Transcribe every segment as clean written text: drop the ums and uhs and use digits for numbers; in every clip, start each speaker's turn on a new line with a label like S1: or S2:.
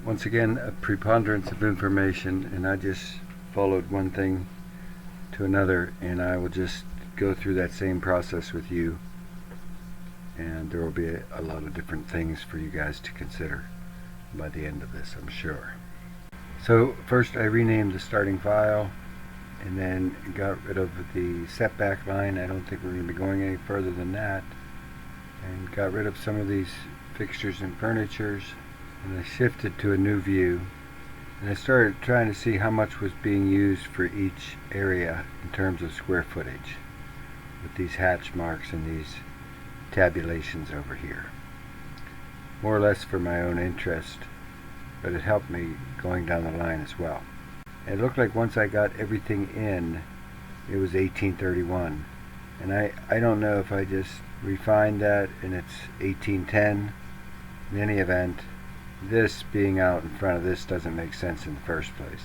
S1: Once again, a preponderance of information, and I just followed one thing to another, and I will just go through that same process with you, and there will be a lot of different things for you guys to consider by the end of this, I'm sure. So first I renamed the starting file and then got rid of the setback line. I don't think we're going to be going any further than that, and got rid of some of these fixtures and furnitures, and I shifted to a new view, and I started trying to see how much was being used for each area in terms of square footage with these hatch marks and these tabulations over here. More or less for my own interest, but it helped me going down the line as well. It looked like once I got everything in, it was 1831, and I don't know if I just refined that and it's 1810. In any event, this being out in front of this doesn't make sense in the first place.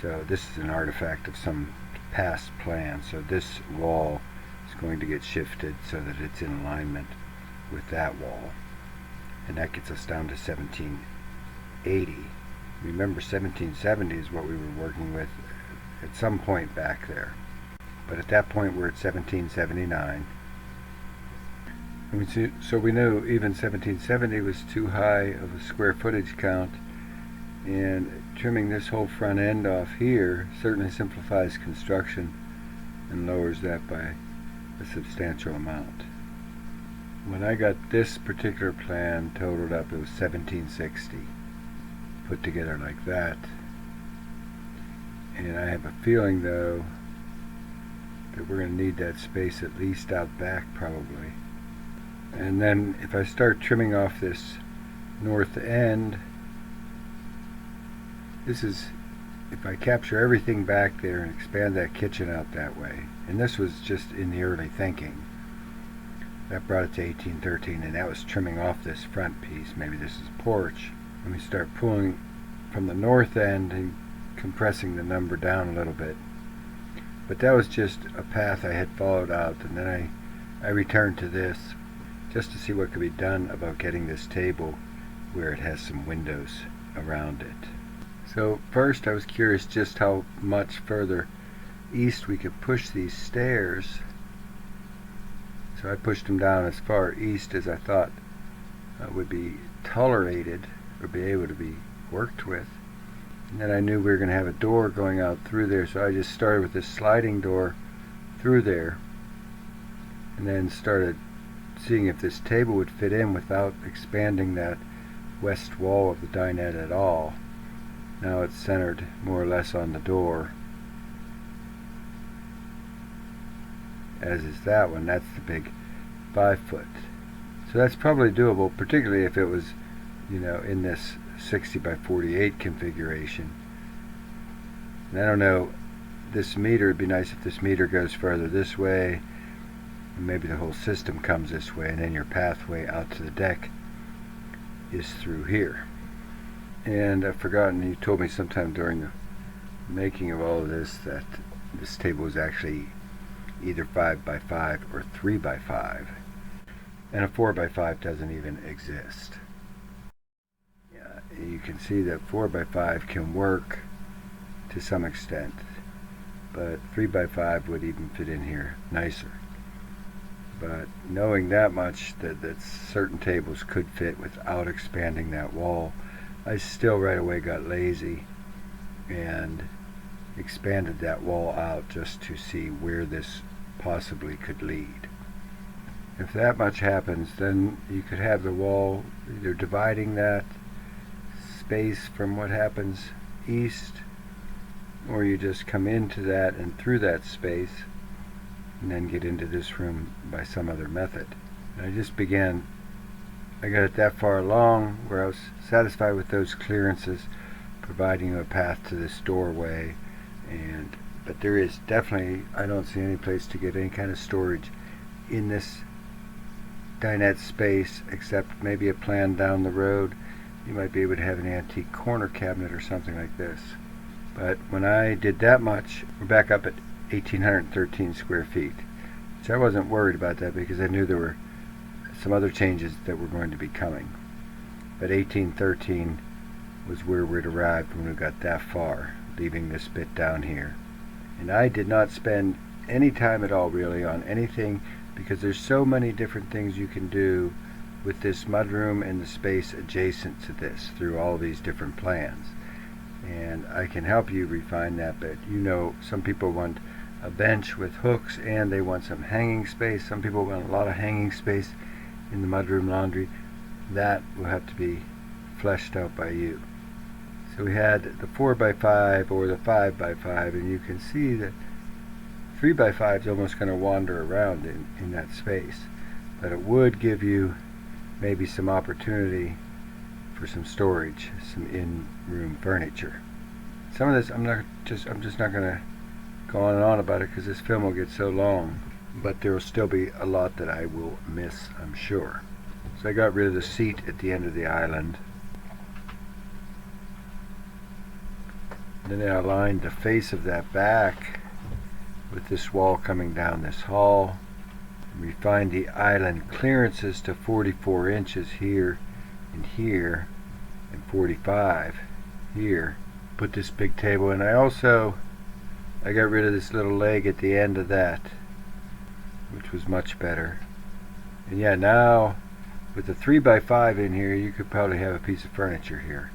S1: So this is an artifact of some past plan, so this wall is going to get shifted so that it's in alignment with that wall, and that gets us down to 1780. Remember, 1770 is what we were working with at some point back there, but at that point we're at 1779. So we know even 1770 was too high of a square footage count, and trimming this whole front end off here certainly simplifies construction and lowers that by a substantial amount. When I got this particular plan totaled up, it was 1760 put together like that, and I have a feeling though that we're going to need that space at least out back probably. And then if I start trimming off this north end, this is, if I capture everything back there and expand that kitchen out that way, and this was just in the early thinking, that brought it to 1813, and that was trimming off this front piece. Maybe this is porch. Let me start pulling from the north end and compressing the number down a little bit. But that was just a path I had followed out, and then I returned to this just to see what could be done about getting this table where it has some windows around it. So first I was curious just how much further east we could push these stairs. So I pushed them down as far east as I thought would be tolerated or be able to be worked with. And then I knew we were going to have a door going out through there, so I just started with this sliding door through there, and then started seeing if this table would fit in without expanding that west wall of the dinette at all. Now it's centered more or less on the door, as is that one. That's the big 5 foot. So that's probably doable, particularly if it was, you know, in this 60 by 48 configuration. And I don't know, this meter, it'd be nice if this meter goes further this way, and maybe the whole system comes this way, and then your pathway out to the deck is through here. And I've forgotten, you told me sometime during the making of all of this that this table is actually either 5 by 5 or 3 by 5, and a 4 by 5 doesn't even exist. You can see that 4 by 5 can work to some extent, but 3 by 5 would even fit in here nicer. But knowing that much, that certain tables could fit without expanding that wall, I still right away got lazy and expanded that wall out just to see where this possibly could lead. If that much happens, then you could have the wall either dividing that space from what happens east, or you just come into that and through that space and then get into this room by some other method. And I got it that far along where I was satisfied with those clearances, providing a path to this doorway, but there is definitely, I don't see any place to get any kind of storage in this dinette space except maybe a plan down the road. You might be able to have an antique corner cabinet or something like this. But when I did that much, we're back up at 1,813 square feet. So I wasn't worried about that because I knew there were some other changes that were going to be coming. But 1813 was where we'd arrived when we got that far, leaving this bit down here. And I did not spend any time at all really on anything, because there's so many different things you can do with this mudroom and the space adjacent to this through all these different plans. And I can help you refine that, but you know, some people want a bench with hooks and they want some hanging space. Some people want a lot of hanging space in the mudroom laundry. That will have to be fleshed out by you. So we had the 4x5 or the 5x5, and you can see that 3x5 is almost going to wander around in that space, but it would give you maybe some opportunity for some storage, some in-room furniture. Some of this I'm just not going to go on and on about it because this film will get so long, but there will still be a lot that I will miss, I'm sure. So I got rid of the seat at the end of the island. Then I aligned the face of that back with this wall coming down this hall. And refined the island clearances to 44 inches here and here, and 45 here. Put this big table in. I got rid of this little leg at the end of that, which was much better. And yeah, now with the 3x5 in here, you could probably have a piece of furniture here.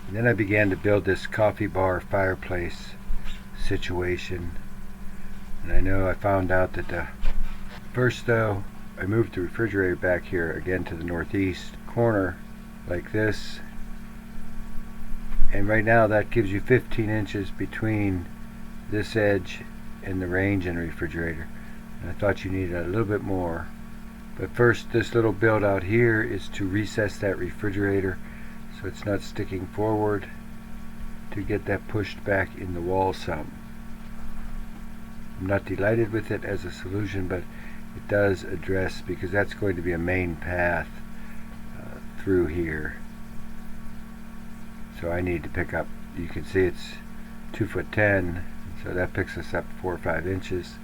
S1: And then I began to build this coffee bar fireplace situation. And I know I found out that first though, I moved the refrigerator back here again to the northeast corner like this. And right now that gives you 15 inches between this edge and the range in the refrigerator. And I thought you needed a little bit more. But first, this little build out here is to recess that refrigerator so it's not sticking forward, to get that pushed back in the wall some. I'm not delighted with it as a solution, but it does address, because that's going to be a main path through here. So I need to pick up, you can see it's 2'10", so that picks us up 4 or 5 inches.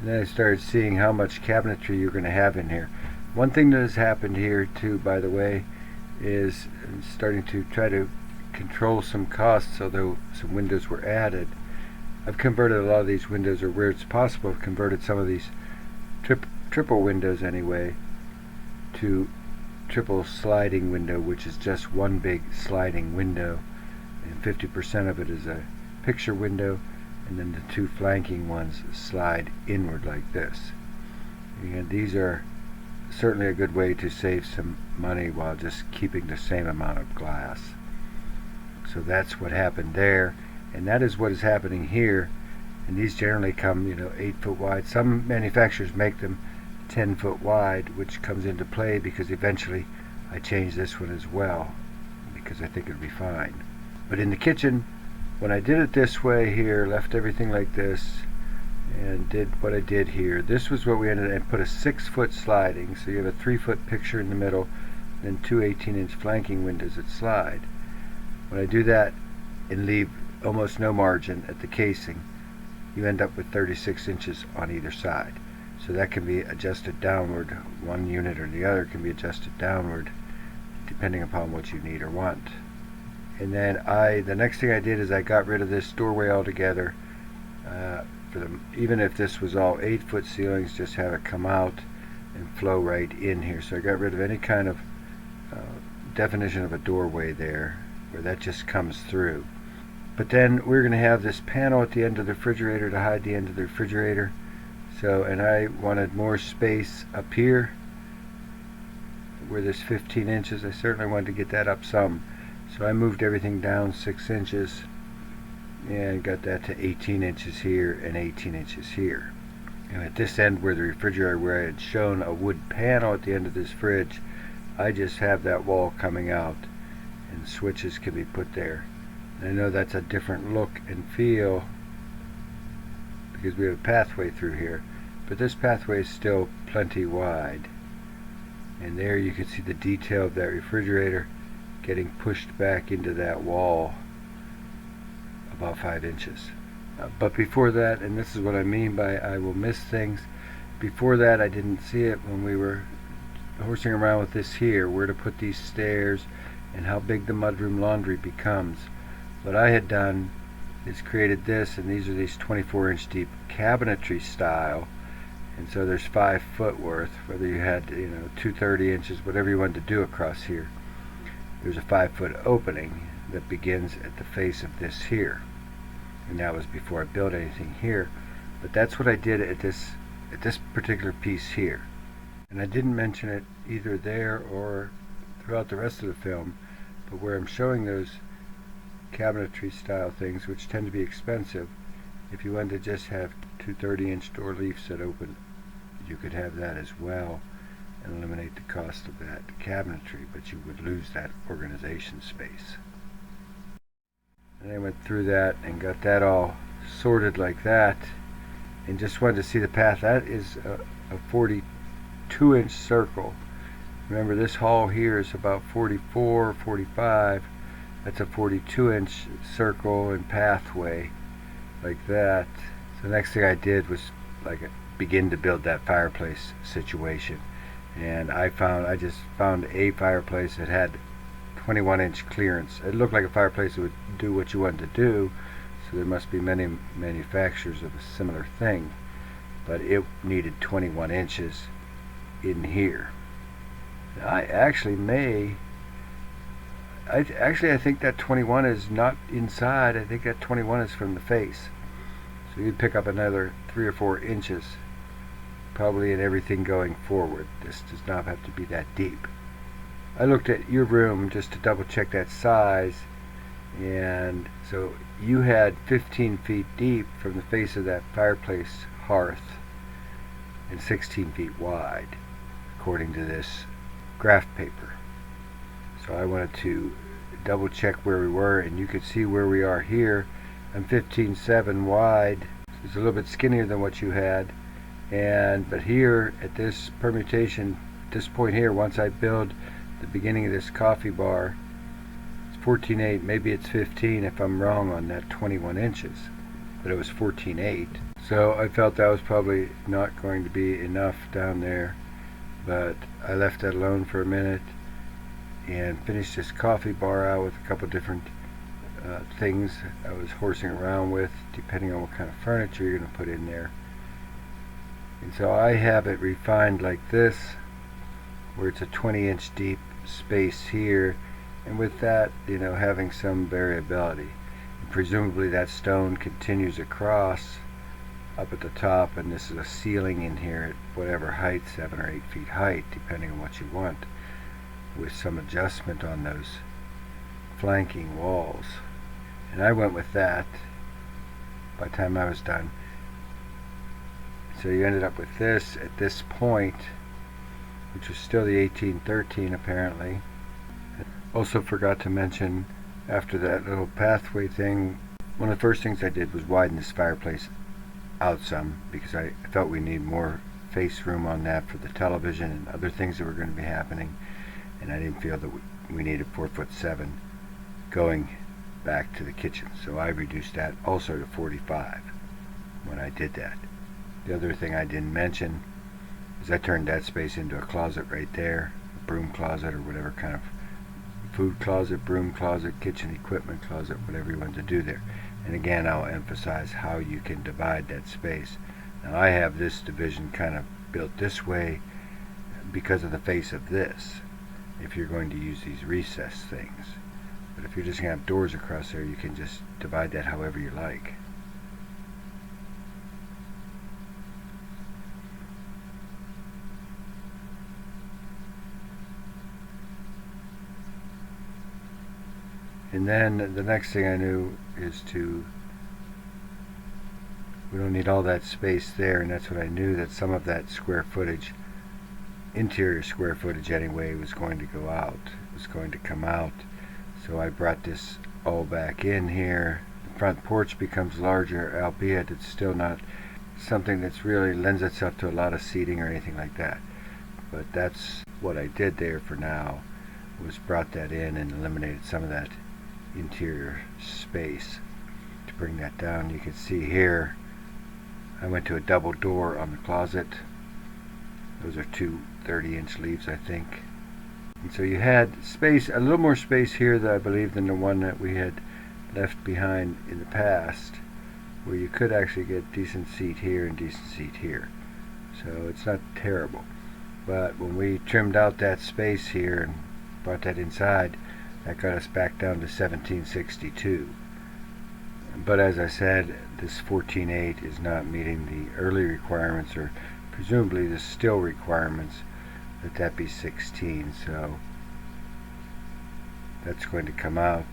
S1: And then I started seeing how much cabinetry you're going to have in here. One thing that has happened here too, by the way, is I'm starting to try to control some costs, although some windows were added. I've converted a lot of these windows, or where it's possible, I've converted some of these triple windows anyway to triple sliding window, which is just one big sliding window, and 50% of it is a picture window, and then the two flanking ones slide inward like this. And these are certainly a good way to save some money while just keeping the same amount of glass. So that's what happened there, and that is what is happening here. And these generally come, 8 foot wide. Some manufacturers make them 10 foot wide, which comes into play because eventually I changed this one as well, because I think it'd be fine. But in the kitchen, when I did it this way here, left everything like this, and did what I did here, this was what we ended up, and put a 6 foot sliding, so you have a 3 foot picture in the middle, then two 18-inch flanking windows that slide. When I do that and leave almost no margin at the casing, you end up with 36 inches on either side. So that can be adjusted downward. One unit or the other can be adjusted downward depending upon what you need or want. And then the next thing I did is I got rid of this doorway altogether. Even if this was all 8 foot ceilings, just have it come out and flow right in here. So I got rid of any kind of definition of a doorway there, where that just comes through. But then we're going to have this panel at the end of the refrigerator to hide the end of the refrigerator. So, and I wanted more space up here where there's 15 inches. I certainly wanted to get that up some. So I moved everything down 6 inches and got that to 18 inches here and 18 inches here. And at this end where the refrigerator, where I had shown a wood panel at the end of this fridge, I just have that wall coming out and switches can be put there. And I know that's a different look and feel because we have a pathway through here, but this pathway is still plenty wide. And there you can see the detail of that refrigerator getting pushed back into that wall about 5 inches. But before that, and this is what I mean by I will miss things, before that I didn't see it when we were horsing around with this here, where to put these stairs and how big the mudroom laundry becomes. What I had done is created this, and these are these 24-inch deep cabinetry style, and so there's 5 foot worth, whether you had 230 inches, whatever you wanted to do across here. There's a 5 foot opening that begins at the face of this here, and that was before I built anything here. But that's what I did at this particular piece here, and I didn't mention it either there or throughout the rest of the film, but where I'm showing those cabinetry style things, which tend to be expensive, if you wanted to just have 2 30-inch door leaves that open, you could have that as well and eliminate the cost of that cabinetry, but you would lose that organization space. And I went through that and got that all sorted like that, and just wanted to see the path. That is a 42-inch circle. Remember, this hall here is about 44, 45. That's a 42-inch circle and pathway like that. So the next thing I did was begin to build that fireplace situation, and I just found a fireplace that had 21-inch clearance. It looked like a fireplace that would do what you wanted to do, so there must be many manufacturers of a similar thing, but it needed 21 inches in here. I think that 21 is not inside. I think that 21 is from the face. So you'd pick up another 3 or 4 inches probably in everything going forward. This does not have to be that deep. I looked at your room just to double check that size, and so you had 15 feet deep from the face of that fireplace hearth and 16 feet wide, according to this graph paper. So I wanted to double check where we were, and you could see where we are here. I'm 15.7 wide. It's a little bit skinnier than what you had, but here at this permutation, this point here, once I build the beginning of this coffee bar, it's 14.8. Maybe it's 15 if I'm wrong on that 21 inches, but it was 14.8. So I felt that was probably not going to be enough down there, but I left that alone for a minute and finished this coffee bar out with a couple different things I was horsing around with, depending on what kind of furniture you're going to put in there. And so I have it refined like this, where it's a 20-inch deep space here, and with that, having some variability. And presumably that stone continues across up at the top, and this is a ceiling in here at whatever height, 7 or 8 feet height, depending on what you want, with some adjustment on those flanking walls. And I went with that by the time I was done. So you ended up with this at this point, which was still the 1813 apparently. Also forgot to mention, after that little pathway thing, one of the first things I did was widen this fireplace out some, because I felt we need more face room on that for the television and other things that were going to be happening, and I didn't feel that we needed 4'7" going back to the kitchen, so I reduced that also to 45 when I did that. The other thing I didn't mention is I turned that space into a closet right there, a broom closet or whatever kind of food closet, broom closet, kitchen equipment closet, whatever you want to do there. And again, I'll emphasize how you can divide that space. Now I have this division kind of built this way because of the face of this, if you're going to use these recess things. But if you're just going to have doors across there, you can just divide that however you like. And then the next thing I knew is we don't need all that space there, and that's what I knew, that some of that square footage, interior square footage anyway, was going to go out, was going to come out. So I brought this all back in here. The front porch becomes larger, albeit it's still not something that's really lends itself to a lot of seating or anything like that. But that's what I did there for now, was brought that in and eliminated some of that interior space. To bring that down, you can see here I went to a double door on the closet. Those are two 30-inch leaves, I think. And so you had space, a little more space here, that I believe, than the one that we had left behind in the past, where you could actually get decent seat here and decent seat here. So it's not terrible. But when we trimmed out that space here and brought that inside, that got us back down to 1762. But as I said, this 14.8 is not meeting the early requirements, or presumably the still requirements, that be 16. So that's going to come out,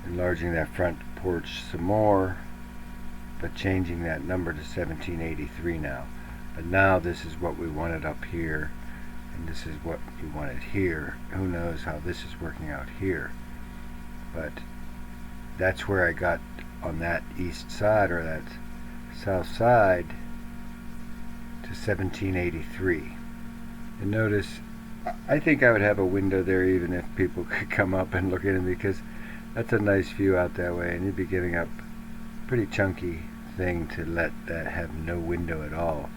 S1: enlarging that front porch some more, but changing that number to 1783 now. But now this is what we wanted up here, and this is what we wanted here. Who knows how this is working out here, but that's where I got on that east side, or that south side, to 1783. And notice, I think I would have a window there even if people could come up and look in, because that's a nice view out that way, and you'd be giving up a pretty chunky thing to let that have no window at all.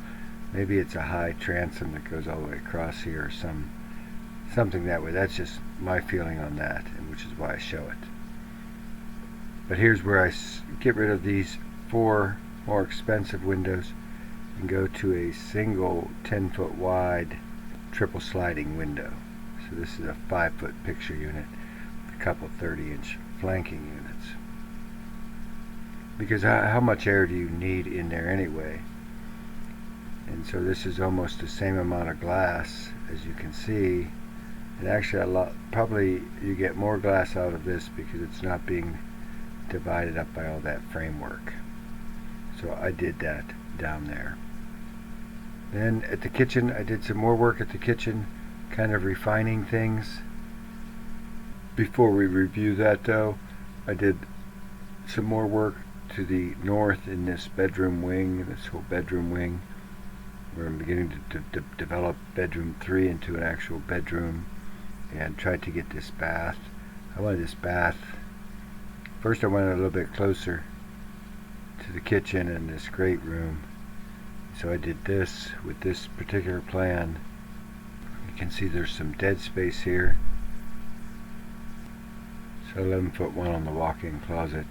S1: Maybe it's a high transom that goes all the way across here, or something that way. That's just my feeling on that, and which is why I show it. But here's where I get rid of these 4 more expensive windows and go to a single 10-foot wide triple sliding window. So this is a 5-foot picture unit with a couple 30-inch flanking units. Because how much air do you need in there anyway? And so this is almost the same amount of glass, as you can see. And actually probably you get more glass out of this because it's not being divided up by all that framework. So I did that down there. Then at the kitchen, I did some more work at the kitchen, kind of refining things. Before we review that though, I did some more work to the north in this bedroom wing, this whole bedroom wing, where I'm beginning to develop bedroom 3 into an actual bedroom, and tried to get this bath. I wanted this bath, first I went a little bit closer to the kitchen and this great room. So I did this with this particular plan. You can see there's some dead space here. So 11-foot one on the walk-in closet,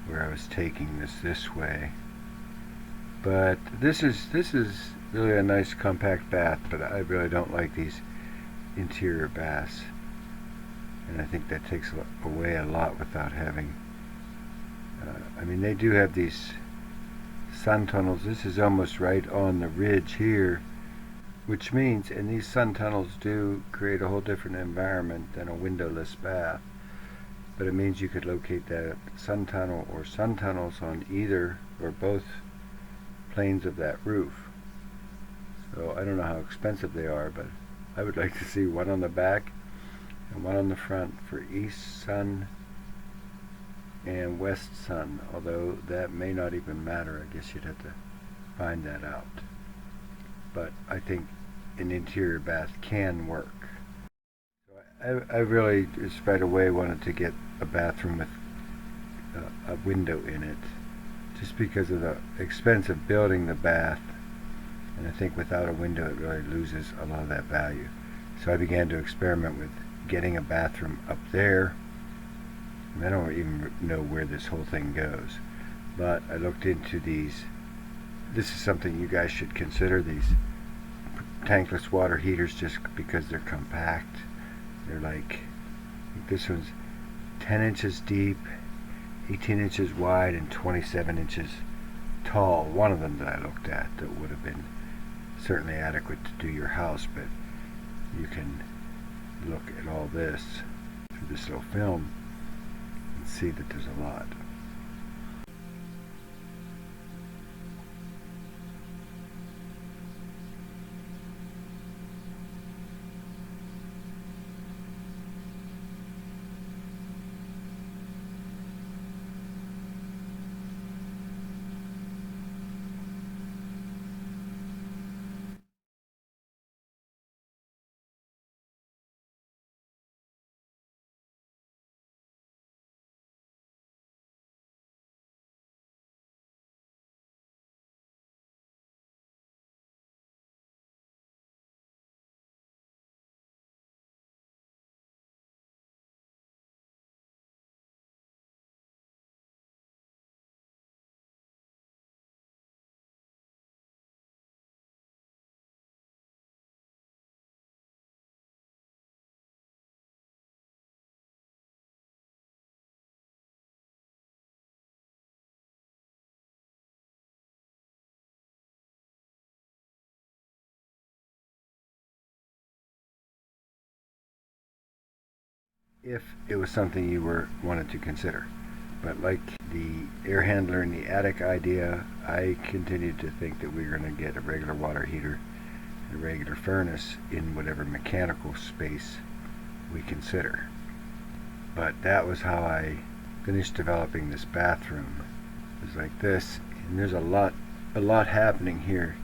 S1: where I was taking this way. But this is really a nice compact bath, but I really don't like these interior baths, and I think that takes away a lot without having I mean, they do have these sun tunnels. This is almost right on the ridge here, which means, and these sun tunnels do create a whole different environment than a windowless bath, but it means you could locate that sun tunnel or sun tunnels on either or both planes of that roof. So I don't know how expensive they are, but I would like to see one on the back and one on the front for east sun and west sun, although that may not even matter. I guess you'd have to find that out. But I think an interior bath can work. So I really just right away wanted to get a bathroom with a window in it, just because of the expense of building the bath, and I think without a window it really loses a lot of that value. So I began to experiment with getting a bathroom up there, and I don't even know where this whole thing goes, but I looked into these. This is something you guys should consider, these tankless water heaters, just because they're compact. They're like, I think this one's 10 inches deep, 18 inches wide, and 27 inches tall. One of them that I looked at that would have been certainly adequate to do your house, but you can look at all this through this little film and see that there's a lot. if it was something you wanted to consider. But like the air handler in the attic idea, I continue to think that we're going to get a regular water heater and a regular furnace in whatever mechanical space we consider. But that was how I finished developing this bathroom. It was like this, and there's a lot happening here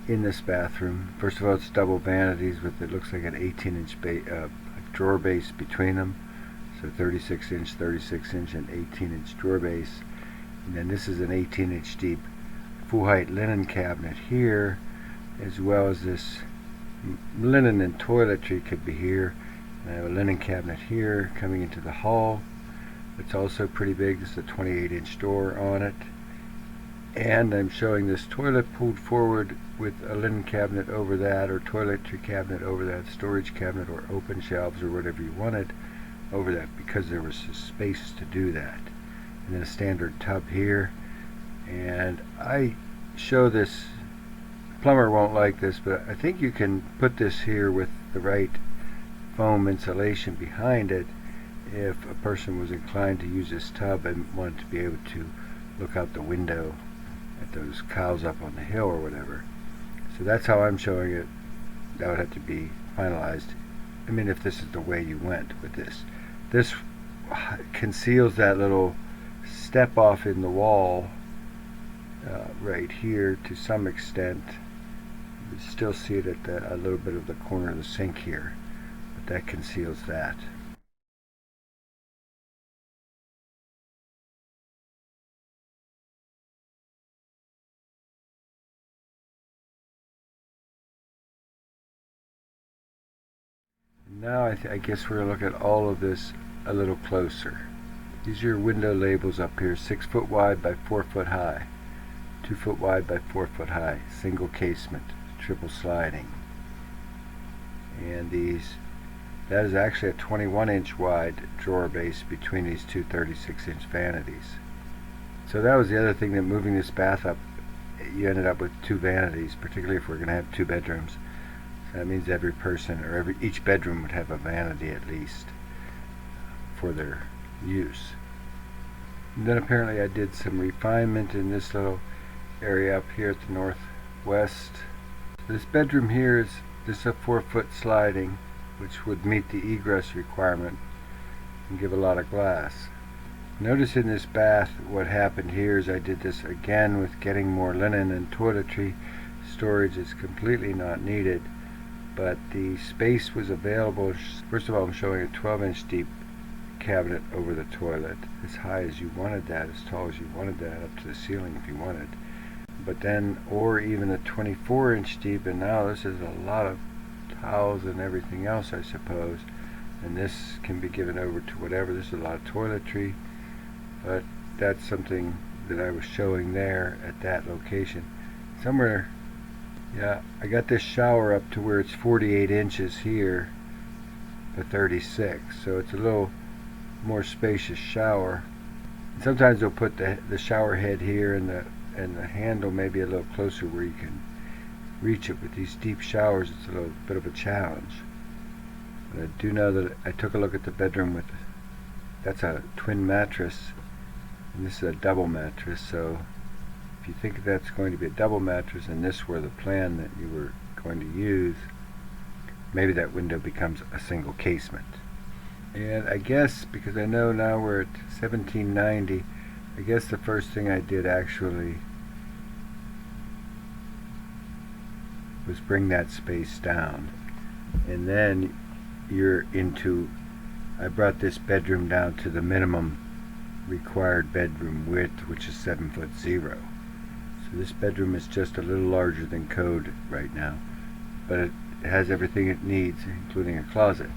S1: in this bathroom. First of all, it's double vanities with, it looks like an 18-inch drawer base between them. So 36-inch, 36-inch, and 18-inch drawer base. And then this is an 18-inch deep full-height linen cabinet here, as well as this linen and toiletry could be here. And I have a linen cabinet here coming into the hall. It's also pretty big. This is a 28-inch door on it. And I'm showing this toilet pulled forward with a linen cabinet over that, or toiletry cabinet over that, storage cabinet, or open shelves, or whatever you wanted over that, because there was space to do that. And then a standard tub here. And I show this, plumber won't like this, but I think you can put this here with the right foam insulation behind it if a person was inclined to use this tub and wanted to be able to look out the window at those cows up on the hill or whatever. So that's how I'm showing it. That would have to be finalized. I mean, if this is the way you went with this. This conceals that little step off in the wall right here to some extent. You still see it at a little bit of the corner of the sink here, but that conceals that. Now I guess we're going to look at all of this a little closer. These are your window labels up here, 6 foot wide by 4 foot high, 2 foot wide by 4 foot high, single casement, triple sliding. And that is actually a 21-inch wide drawer base between these two 36-inch vanities. So that was the other thing, that moving this bath up, you ended up with 2 vanities, particularly if we're going to have 2 bedrooms. That means every person, or each bedroom would have a vanity at least for their use. And then apparently I did some refinement in this little area up here at the northwest. This bedroom here is a 4 foot sliding, which would meet the egress requirement and give a lot of glass. Notice in this bath what happened here is I did this again with getting more linen and toiletry. Storage is completely not needed, but the space was available. First of all, I'm showing a 12-inch deep cabinet over the toilet, as high as you wanted that, as tall as you wanted that, up to the ceiling if you wanted. But then, or even a 24-inch deep, and now this is a lot of towels and everything else, I suppose. And this can be given over to whatever. This is a lot of toiletry, but that's something that I was showing there at that location. Somewhere, yeah, I got this shower up to where it's 48 inches here to 36, so it's a little more spacious shower. And sometimes they'll put the shower head here, and the handle maybe a little closer where you can reach it. With these deep showers, it's a little bit of a challenge. But I do know that I took a look at the bedroom with, that's a twin mattress, and this is a double mattress, so if you think that's going to be a double mattress and this were the plan that you were going to use, maybe that window becomes a single casement. And I guess, because I know now we're at 1790, I guess the first thing I did actually was bring that space down. And then you're into, I brought this bedroom down to the minimum required bedroom width, which is 7'0". So this bedroom is just a little larger than code right now, but it has everything it needs, including a closet.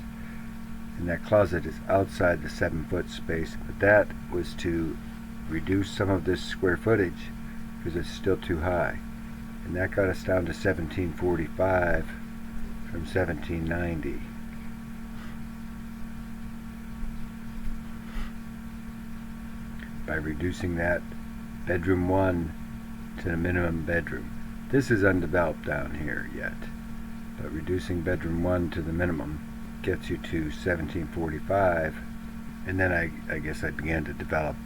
S1: And that closet is outside the 7 foot space, but that was to reduce some of this square footage because it's still too high. And that got us down to 1745 from 1790. By reducing that bedroom 1 to the minimum bedroom. This is undeveloped down here yet, but reducing bedroom 1 to the minimum gets you to 1745, and then I guess I began to develop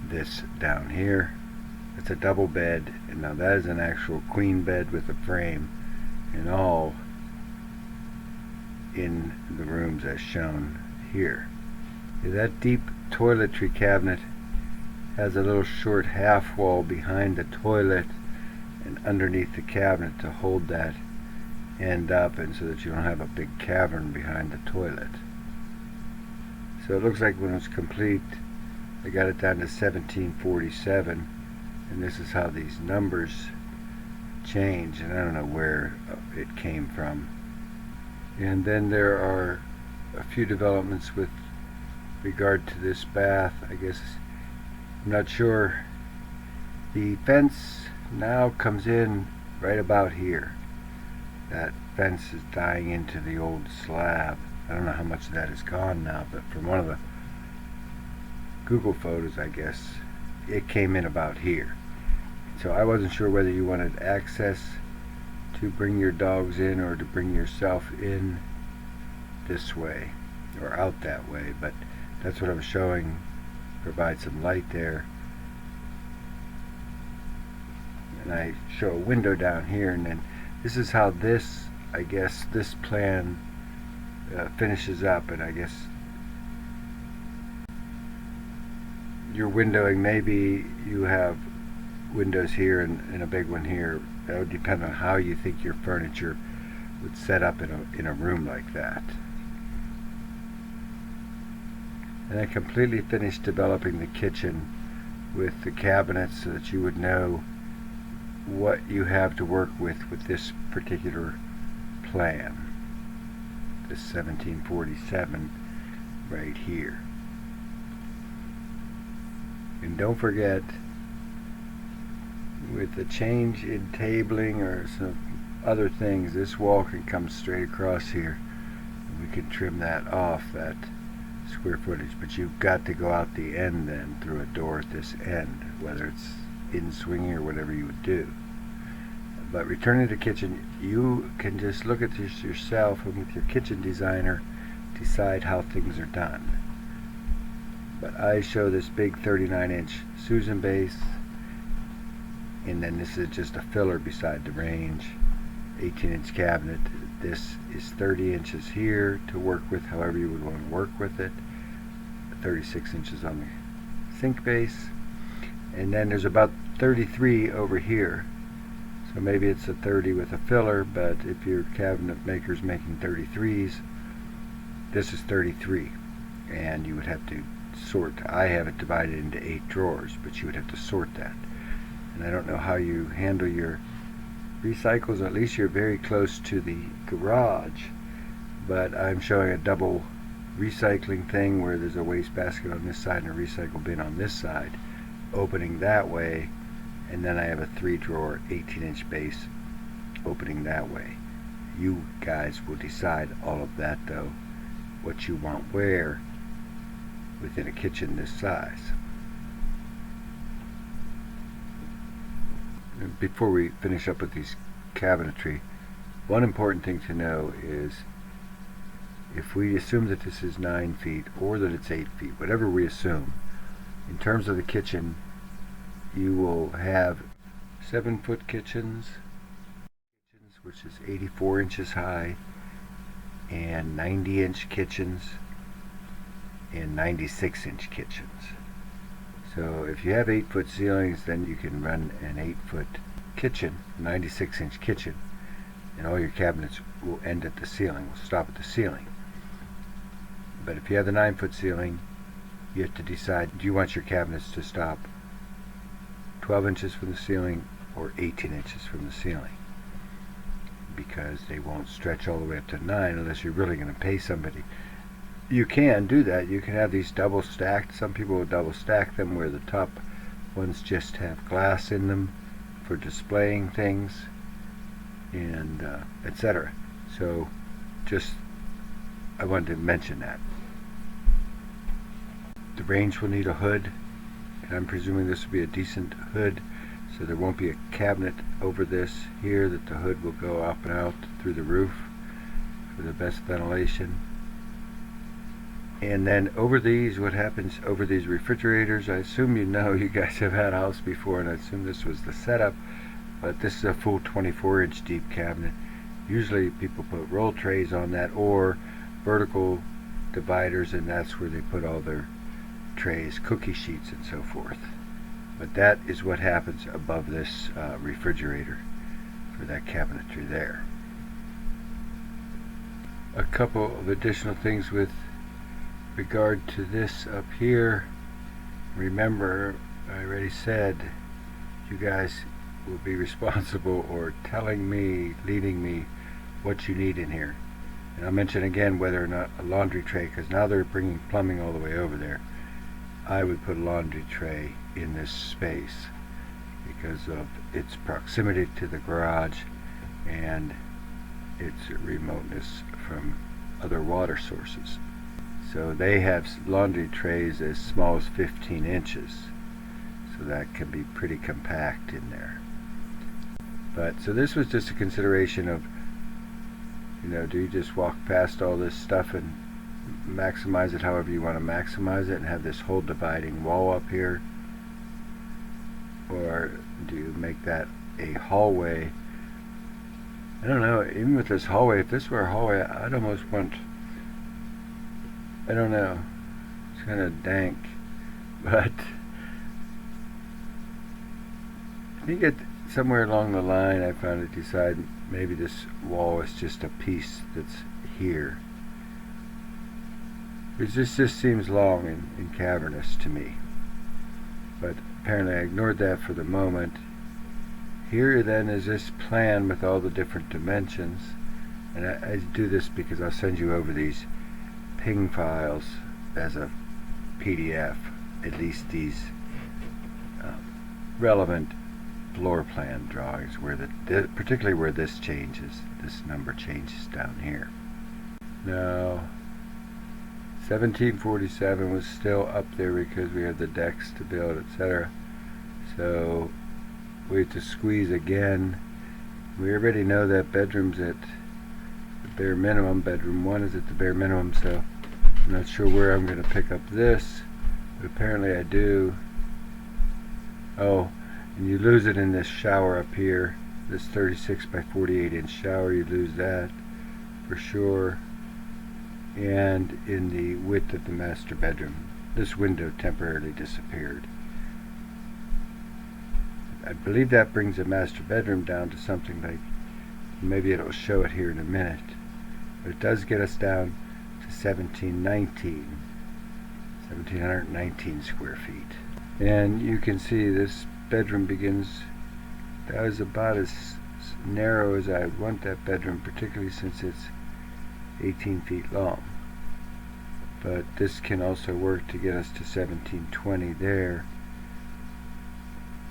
S1: this down here. It's a double bed, and now that is an actual queen bed with a frame and all in the rooms as shown here. That deep toiletry cabinet has a little short half wall behind the toilet and underneath the cabinet to hold that end up, and so that you don't have a big cavern behind the toilet. So it looks like when it's complete, I got it down to 1747, and this is how these numbers change, and I don't know where it came from. And then there are a few developments with regard to this bath. I guess I'm not sure. The fence now comes in right about here. That fence is dying into the old slab. I don't know how much of that is gone now, but from one of the Google photos, I guess, it came in about here. So I wasn't sure whether you wanted access to bring your dogs in or to bring yourself in this way or out that way, but that's what I'm showing. Provide some light there, and I show a window down here, and then this is how this, I guess, this plan finishes up. And I guess your windowing, maybe you have windows here and a big one here. That would depend on how you think your furniture would set up in a room like that. And I completely finished developing the kitchen with the cabinets so that you would know what you have to work with this particular plan. This 1747 right here. And don't forget, with the change in tabling or some other things, this wall can come straight across here, and we can trim that off, that square footage, but you've got to go out the end then through a door at this end, whether it's in swinging or whatever you would do. But returning to the kitchen, you can just look at this yourself and with your kitchen designer decide how things are done. But I show this big 39-inch Susan base, and then this is just a filler beside the range. 18-inch cabinet. This is 30 inches here to work with however you would want to work with it. 36 inches on the sink base, and then there's about 33 over here. So maybe it's a 30 with a filler, but if your cabinet maker's making 33s, this is 33, and you would have to sort. I have it divided into 8 drawers, but you would have to sort that. And I don't know how you handle your recycles. At least you're very close to the garage, but I'm showing a double recycling thing where there's a waste basket on this side and a recycle bin on this side, opening that way, and then I have a 3-drawer 18-inch base opening that way. You guys will decide all of that though, what you want where within a kitchen this size. Before we finish up with these cabinetry, one important thing to know is if we assume that this is 9 feet or that it's 8 feet, whatever we assume, in terms of the kitchen, you will have 7-foot kitchens, which is 84 inches high, and 90-inch kitchens, and 96-inch kitchens. So if you have 8-foot ceilings, then you can run an 8-foot kitchen, 96-inch kitchen, and all your cabinets will end at the ceiling, will stop at the ceiling. But if you have the 9-foot ceiling, you have to decide, do you want your cabinets to stop 12 inches from the ceiling or 18 inches from the ceiling? Because they won't stretch all the way up to 9 unless you're really going to pay somebody. You can do that. You can have these double stacked. Some people will double stack them where the top ones just have glass in them for displaying things, and etc. So just, I wanted to mention that. The range will need a hood, and I'm presuming this will be a decent hood, so there won't be a cabinet over this here that the hood will go up and out through the roof. for the best ventilation. And then over these, what happens over these refrigerators, I assume you guys have had a house before, and I assume this was the setup, but this is a full 24-inch deep cabinet. Usually people put roll trays on that, or vertical dividers, and that's where they put all their trays, cookie sheets, and so forth. But that is what happens above this refrigerator for that cabinetry there. A couple of additional things with regard to this up here. Remember, I already said you guys will be responsible or telling me, leading me what you need in here. And I'll mention again whether or not a laundry tray, because now they're bringing plumbing all the way over there. I would put a laundry tray in this space because of its proximity to the garage and its remoteness from other water sources. So they have laundry trays as small as 15 inches, so that can be pretty compact in there. But so this was just a consideration of, do you just walk past all this stuff and maximize it however you want to maximize it and have this whole dividing wall up here, or do you make that a hallway? I don't know, even with this hallway, if this were a hallway, I'd almost want, I don't know, it's kind of dank, but I think somewhere along the line I found to decide maybe this wall is just a piece that's here. This just seems long and cavernous to me, but apparently I ignored that for the moment. Here then is this plan with all the different dimensions, and I do this because I'll send you over these ping files as a PDF, at least these relevant floor plan drawings, where particularly where this changes, this number changes down here. Now 1747 was still up there because we had the decks to build, etc. So we have to squeeze again. We already know that bedroom's at the bare minimum. Bedroom 1 is at the bare minimum, so I'm not sure where I'm going to pick up this, but apparently I do. Oh, and you lose it in this shower up here, this 36 by 48 inch shower, you lose that for sure. And in the width of the master bedroom, this window temporarily disappeared. I believe that brings the master bedroom down to something like, maybe it'll show it here in a minute, but it does get us down to 1719 square feet. And you can see this bedroom begins, that was about as narrow as I would want that bedroom, particularly since it's 18 feet long. But this can also work to get us to 1720 there.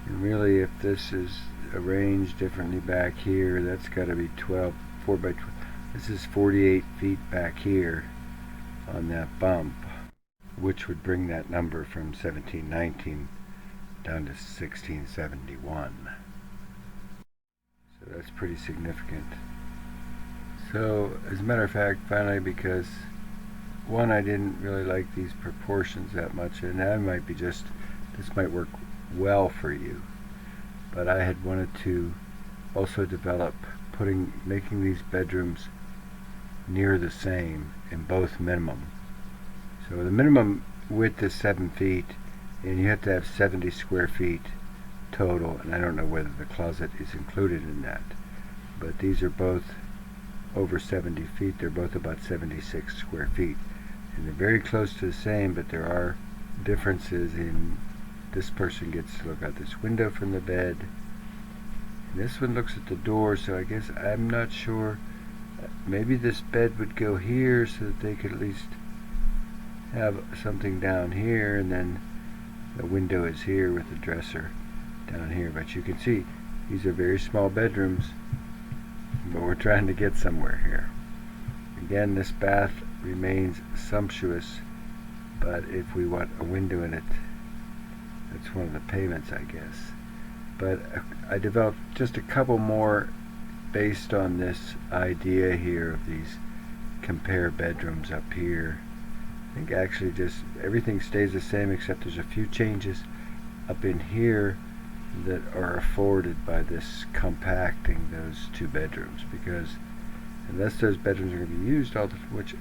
S1: And really, if this is arranged differently back here, that's got to be 4 by 12. This is 48 feet back here on that bump, which would bring that number from 1719 down to 1671. So that's pretty significant. So, as a matter of fact, finally, because one, I didn't really like these proportions that much, and that might be just, this might work well for you, but I had wanted to also develop making these bedrooms near the same in both minimum. So the minimum width is 7 feet, and you have to have 70 square feet total, and I don't know whether the closet is included in that, but these are both over 70 feet. They're both about 76 square feet, and they're very close to the same, but there are differences in this person gets to look out this window from the bed, and this one looks at the door, so I guess I'm not sure, maybe this bed would go here so that they could at least have something down here, and then the window is here with the dresser down here. But you can see these are very small bedrooms, but we're trying to get somewhere here. Again, this bath remains sumptuous, but if we want a window in it, that's one of the payments, I guess. But I developed just a couple more based on this idea here of these compare bedrooms up here. I think actually just everything stays the same except there's a few changes up in here that are afforded by this compacting those two bedrooms, because unless those bedrooms are going to be used all the which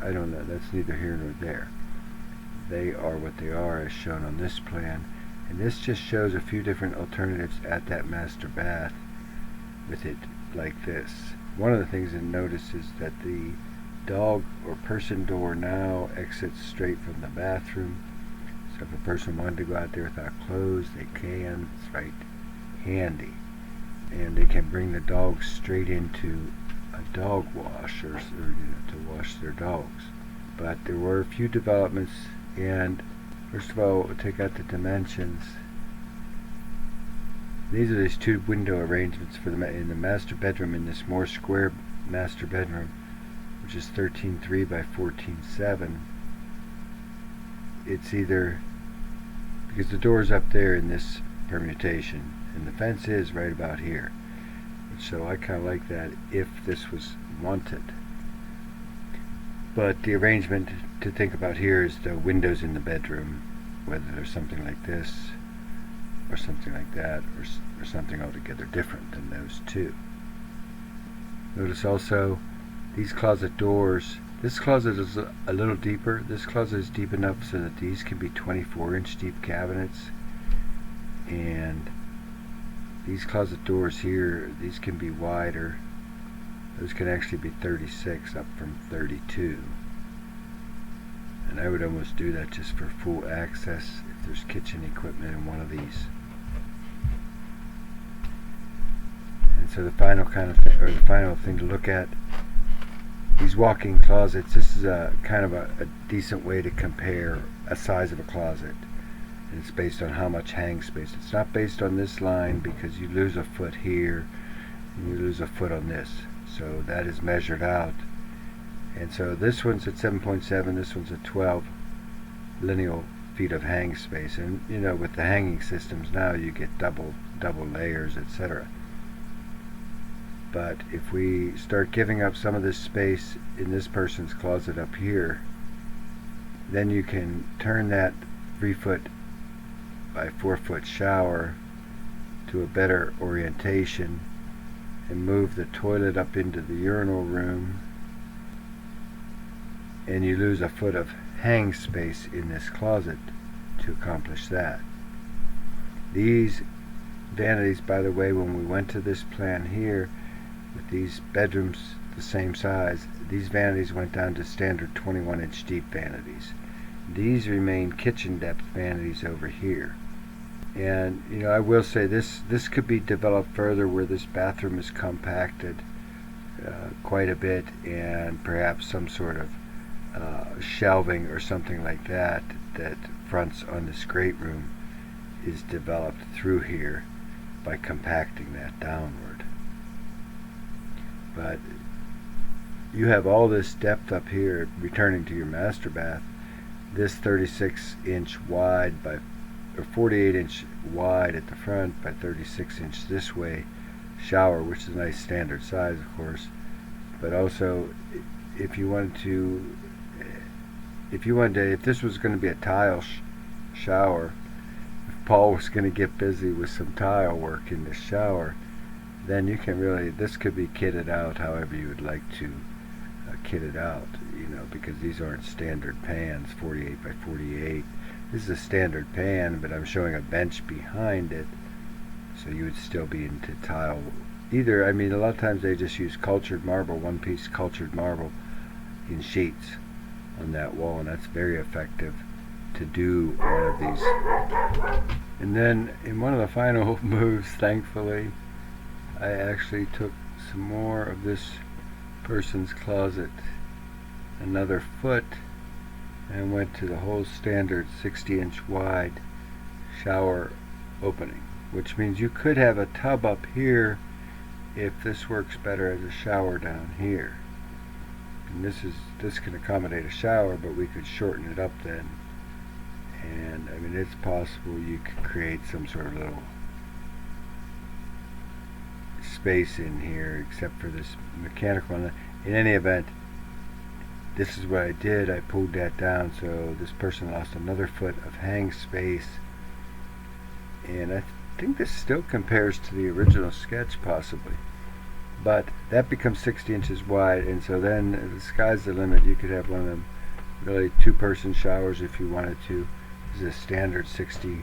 S1: I don't know, that's neither here nor there. They are what they are as shown on this plan, and this just shows a few different alternatives at that master bath with it like this. One of the things to notice is that the dog or person door now exits straight from the bathroom. So if a person wanted to go out there without clothes, they can. It's right handy. And they can bring the dog straight into a dog wash or to wash their dogs. But there were a few developments, and first of all, we'll take out the dimensions. These are these two window arrangements for in the master bedroom, in this more square master bedroom, which is 13.3 by 14.7. It's either, because the door's up there in this permutation, and the fence is right about here. So I kind of like that if this was wanted. But the arrangement to think about here is the windows in the bedroom, whether there's something like this, or something like that, or something altogether different than those two. Notice also these closet doors. This closet is a little deeper. This closet is deep enough so that these can be 24-inch deep cabinets, and these closet doors here, these can be wider. Those can actually be 36 up from 32. And I would almost do that just for full access if there's kitchen equipment in one of these. And so the final the final thing to look at, these walk-in closets. This is a kind of a decent way to compare a size of a closet. And it's based on how much hang space. It's not based on this line, because you lose a foot here and you lose a foot on this. So that is measured out. And so this one's at 7.7, this one's at 12 lineal feet of hang space. And you know, with the hanging systems now, you get double layers, etc. But if we start giving up some of this space in this person's closet up here, then you can turn that 3-foot by 4-foot shower to a better orientation and move the toilet up into the urinal room, and you lose a foot of hang space in this closet to accomplish that. These vanities, by the way, when we went to this plan here with these bedrooms the same size, these vanities went down to standard 21-inch deep vanities. These remain kitchen depth vanities over here. And you know, I will say this could be developed further, where this bathroom is compacted quite a bit, and perhaps some sort of shelving or something like that that fronts on this great room is developed through here by compacting that downward. But you have all this depth up here. Returning to your master bath, this 36-inch wide by, or 48-inch wide at the front by 36-inch this way shower, which is a nice standard size, of course. But also, if this was going to be a tile shower, if Paul was going to get busy with some tile work in the shower, then you can really, this could be kitted out however you would like to kit it out, you know, because these aren't standard pans, 48 by 48. This is a standard pan, but I'm showing a bench behind it, so you would still be into tile. Either, I mean, a lot of times they just use cultured marble, one-piece cultured marble in sheets on that wall, and that's very effective to do one of these. And then in one of the final moves, thankfully, I actually took some more of this person's closet, another foot, and went to the whole standard 60-inch wide shower opening, which means you could have a tub up here if this works better as a shower down here. And this can accommodate a shower, but we could shorten it up then. And I mean, it's possible you could create some sort of little space in here, except for this mechanical one. In any event, this is what I did. I pulled that down, so this person lost another foot of hang space. And I think this still compares to the original sketch, possibly. But that becomes 60 inches wide, and so then the sky's the limit. You could have one of them really two-person showers if you wanted to. This is a standard 60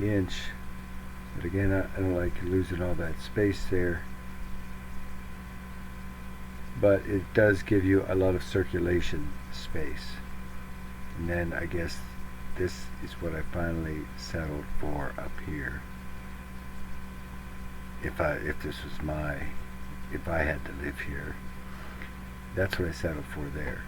S1: inch. But again, I don't like losing all that space there. But it does give you a lot of circulation space. And then I guess this is what I finally settled for up here. If I had to live here, that's what I settled for there.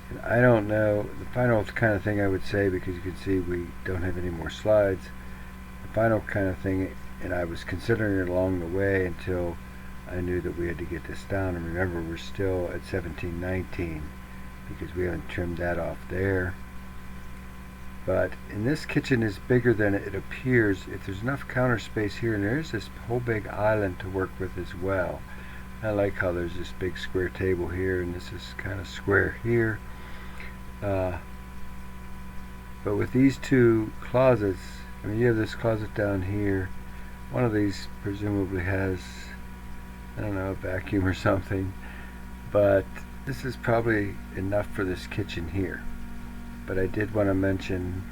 S1: And I don't know, the final kind of thing I would say, because you can see we don't have any more slides, the final kind of thing, and I was considering it along the way until I knew that we had to get this down. And remember, we're still at 1719 because we haven't trimmed that off there. But in this kitchen is bigger than it appears if there's enough counter space here, and there's this whole big island to work with as well. I like how there's this big square table here, and this is kind of square here. But with these two closets, I mean, you have this closet down here. One of these presumably has, I don't know, a vacuum or something, but this is probably enough for this kitchen here. But I did want to mention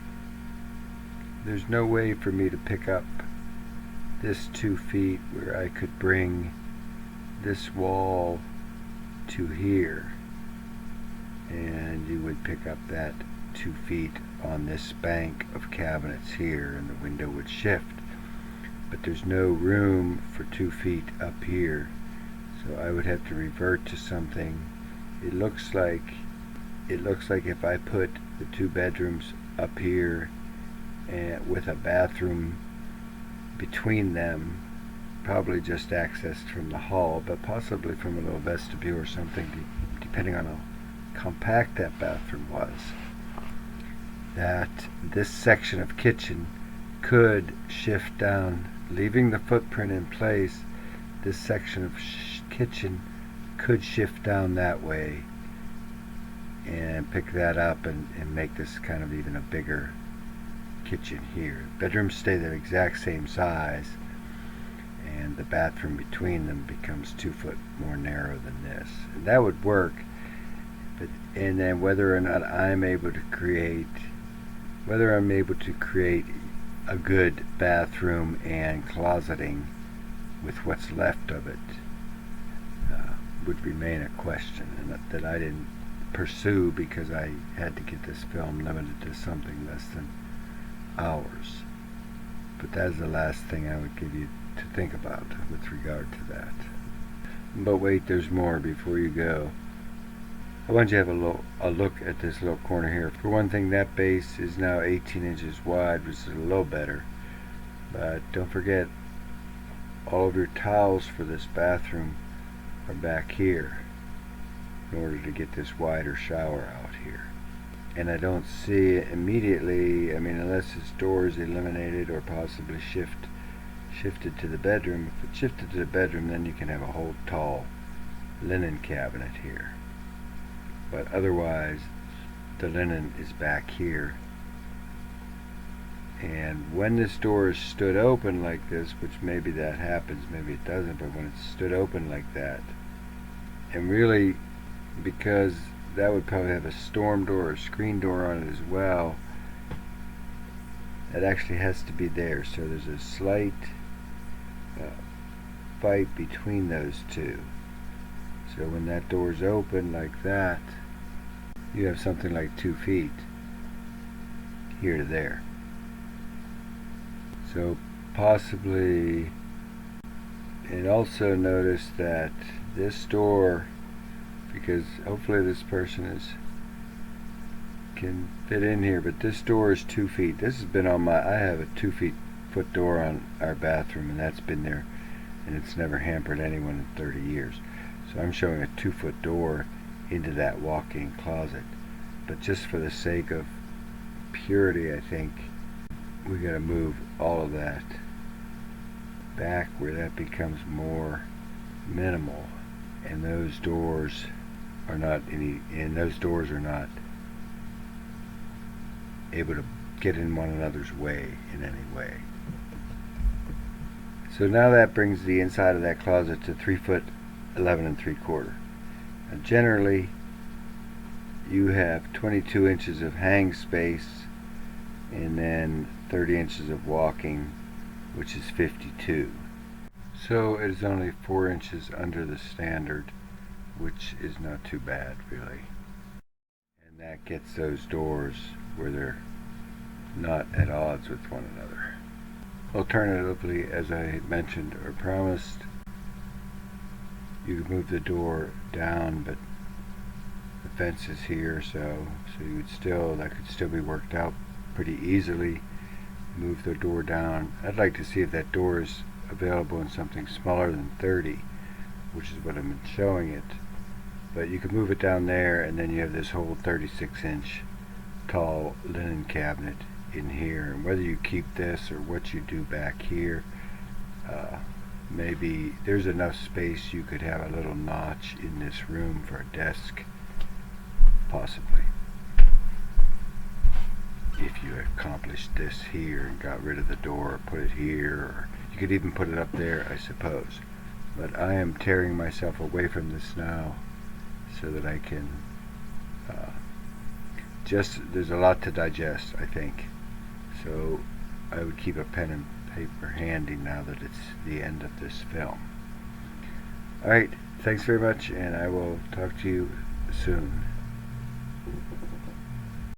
S1: there's no way for me to pick up this 2 feet where I could bring this wall to here, and you would pick up that 2 feet on this bank of cabinets here, and the window would shift. But there's no room for 2 feet up here, so I would have to revert to something. It looks like if I put the 2 bedrooms up here and with a bathroom between them, probably just accessed from the hall, but possibly from a little vestibule or something, depending on how compact that bathroom was, that this section of kitchen could shift down, leaving the footprint in place. This section of kitchen could shift down that way and pick that up and make this kind of even a bigger kitchen here. Bedrooms stay the exact same size, and the bathroom between them becomes 2 foot more narrow than this, and that would work. But and then whether or not I'm able to create a good bathroom and closeting with what's left of it would remain a question, and that I didn't pursue because I had to get this film limited to something less than hours. But that's the last thing I would give you to think about with regard to that. But wait, there's more before you go. I want you to have a look at this little corner here. For one thing, that base is now 18 inches wide, which is a little better. But don't forget, all of your towels for this bathroom are back here in order to get this wider shower out here. And I don't see it immediately, I mean, unless this door is eliminated or possibly shifted to the bedroom. If it's shifted to the bedroom, then you can have a whole tall linen cabinet here. But otherwise, the linen is back here. And when this door is stood open like this, which maybe that happens, maybe it doesn't, but when it's stood open like that, and really, because that would probably have a storm door or screen door on it as well, that actually has to be there. So there's a slight fight between those two. So when that door's open like that, you have something like 2 feet here to there. So possibly, and also notice that this door, because hopefully this person can fit in here, but this door is 2 feet. This has been on I have a 2 foot door on our bathroom, and that's been there, and it's never hampered anyone in 30 years. So I'm showing a 2 foot door into that walk-in closet. But just for the sake of purity, I think we got to move all of that back where that becomes more minimal, and those doors are not any, and those doors are not able to get in one another's way in any way. So now that brings the inside of that closet to 3 foot 11 3/4. Now generally you have 22 inches of hang space and then 30 inches of walking, which is 52. So it is only 4 inches under the standard, which is not too bad really. And that gets those doors where they're not at odds with one another. Alternatively, as I mentioned or promised, you could move the door down, but the fence is here, so you would still, that could still be worked out pretty easily. Move the door down. I'd like to see if that door is available in something smaller than 30, which is what I'm showing it. But you could move it down there, and then you have this whole 36-inch tall linen cabinet in here. And whether you keep this or what you do back here, maybe there's enough space you could have a little notch in this room for a desk, possibly, if you accomplished this here and got rid of the door, put it here, or you could even put it up there, I suppose. But I am tearing myself away from this now so that I can there's a lot to digest, I think. So I would keep a pen and paper handy now that it's the end of this film. Alright, thanks very much, and I will talk to you soon.